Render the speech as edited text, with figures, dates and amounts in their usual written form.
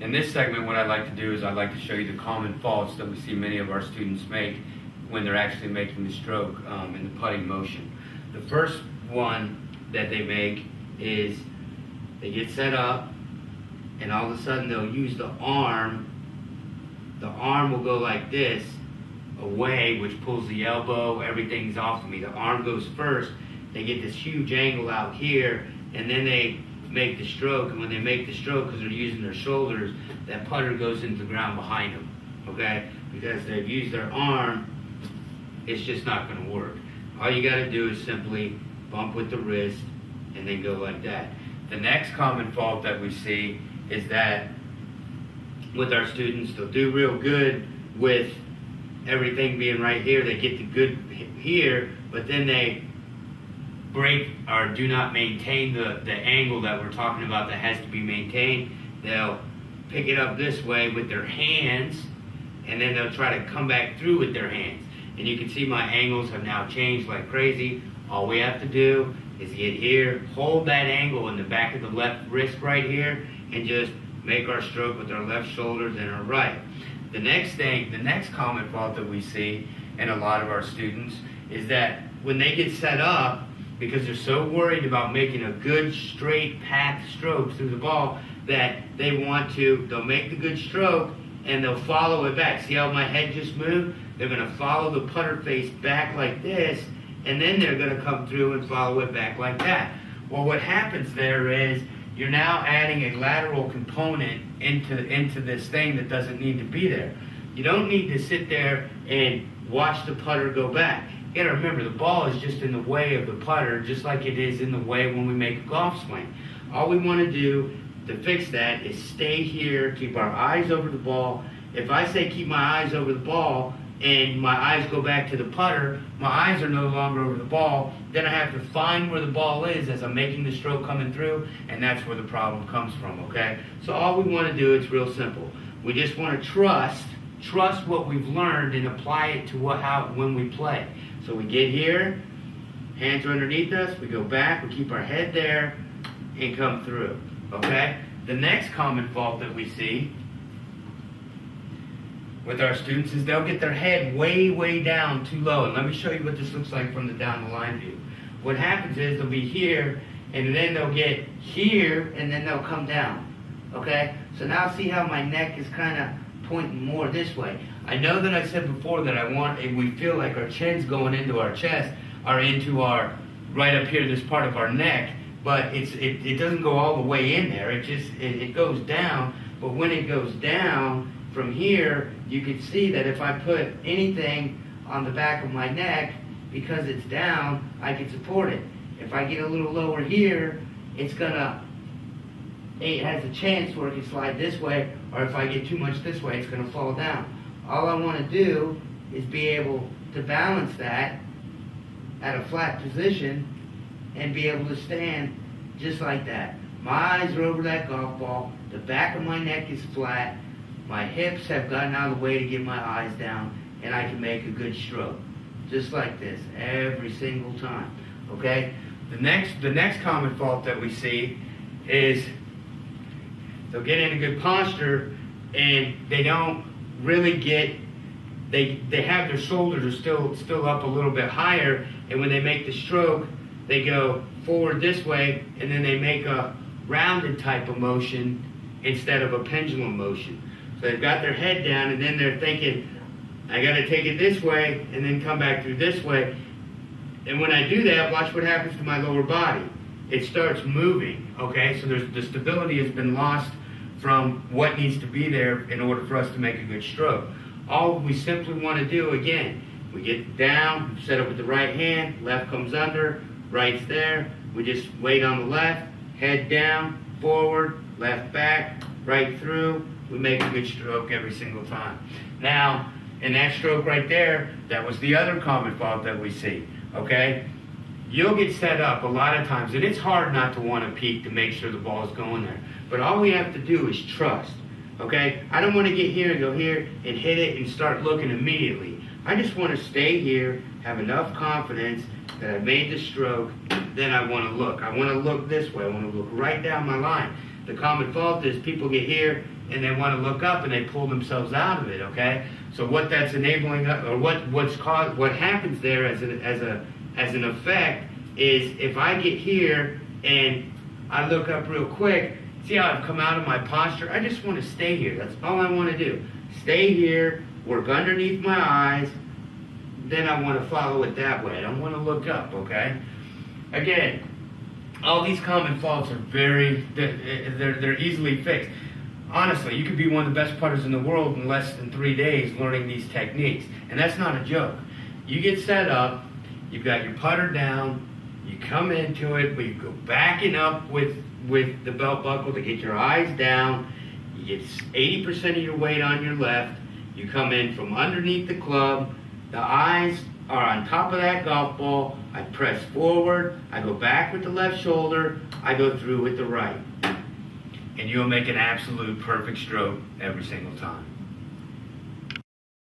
In this segment, what I'd like to do is I'd like to show you the common faults that we see many of our students make when they're actually making the stroke in the putting motion. The first one that they make is they get set up, and all of a sudden they'll use the arm. The arm will go like this away, which pulls the elbow, everything's off of me. The arm goes first. They get this huge angle out here, and then they make the stroke. And when they make the stroke, because they're using their shoulders, that putter goes into the ground behind them, okay? Because they've used their arm, it's just not going to work. All you got to do is simply bump with the wrist and then go like that. The next common fault that we see is that with our students, they'll do real good with everything being right here. They get the good here, but then they break or do not maintain the angle that we're talking about that has to be maintained. They'll pick it up this way with their hands, and then they'll try to come back through with their hands. And you can see my angles have now changed like crazy. All we have to do is get here, hold that angle in the back of the left wrist right here, and just make our stroke with our left shoulders and our right. The next common fault that we see in a lot of our students is that when they get set up, because they're so worried about making a good straight path stroke through the ball, that they'll make the good stroke and they'll follow it back. See how my head just moved? They're going to follow the putter face back like this, and then they're going to come through and follow it back like that. Well, what happens there is you're now adding a lateral component into this thing that doesn't need to be there. You don't need to sit there and watch the putter go back. You gotta remember, the ball is just in the way of the putter, just like it is in the way when we make a golf swing. All we want to do to fix that is stay here, keep our eyes over the ball. If I say keep my eyes over the ball and my eyes go back to the putter, my eyes are no longer over the ball, then I have to find where the ball is as I'm making the stroke coming through, and that's where the problem comes from, okay? So all we want to do, it's real simple. We just want to trust what we've learned and apply it to when we play. So we get here, hands are underneath us, we go back, we keep our head there, and come through, okay? The next common fault that we see with our students is they'll get their head way, way down too low. And let me show you what this looks like from the down the line view. What happens is they'll be here, and then they'll get here, and then they'll come down, okay? So now see how my neck is kind of pointing more this way. I know that I said before that we feel like our chin's going into our chest, or into our, right up here, this part of our neck, but it doesn't go all the way in there. It goes down, but when it goes down from here, you can see that if I put anything on the back of my neck, because it's down, I can support it. If I get a little lower here, it has a chance where it can slide this way, or if I get too much this way, it's going to fall down. All I want to do is be able to balance that at a flat position and be able to stand just like that. My eyes are over that golf ball, the back of my neck is flat, my hips have gotten out of the way to get my eyes down, and I can make a good stroke. Just like this, every single time, okay? The next common fault that we see is they'll get in a good posture, and they don't really they have their shoulders are still up a little bit higher, and when they make the stroke, they go forward this way, and then they make a rounded type of motion instead of a pendulum motion. So they've got their head down, and then they're thinking, I got to take it this way and then come back through this way. And when I do that, watch what happens to my lower body. It starts moving, okay? So the stability has been lost from what needs to be there in order for us to make a good stroke. All we simply want to do, again, we get down, set up with the right hand, left comes under, right's there. We just wait on the left, head down, forward, left back, right through. We make a good stroke every single time. Now, in that stroke right there, that was the other common fault that we see, okay? You'll get set up a lot of times, and it's hard not to want to peek to make sure the ball's going there. But all we have to do is trust, okay? I don't want to get here and go here and hit it and start looking immediately. I just want to stay here, have enough confidence that I made the stroke, then I want to look. I want to look this way. I want to look right down my line. The common fault is people get here and they want to look up and they pull themselves out of it, okay? So what that's enabling, or what happens there as an effect is if I get here and I look up real quick, see how I've come out of my posture? I just want to stay here. That's all I want to do. Stay here, work underneath my eyes, then I want to follow it that way. I don't want to look up, okay? Again, all these common faults are they're easily fixed. Honestly, you could be one of the best putters in the world in less than 3 days learning these techniques. And that's not a joke. You get set up, you've got your putter down, you come into it, but you go backing up with the belt buckle to get your eyes down, you get 80% of your weight on your left, you come in from underneath the club, the eyes are on top of that golf ball, I press forward, I go back with the left shoulder, I go through with the right. And you'll make an absolute perfect stroke every single time.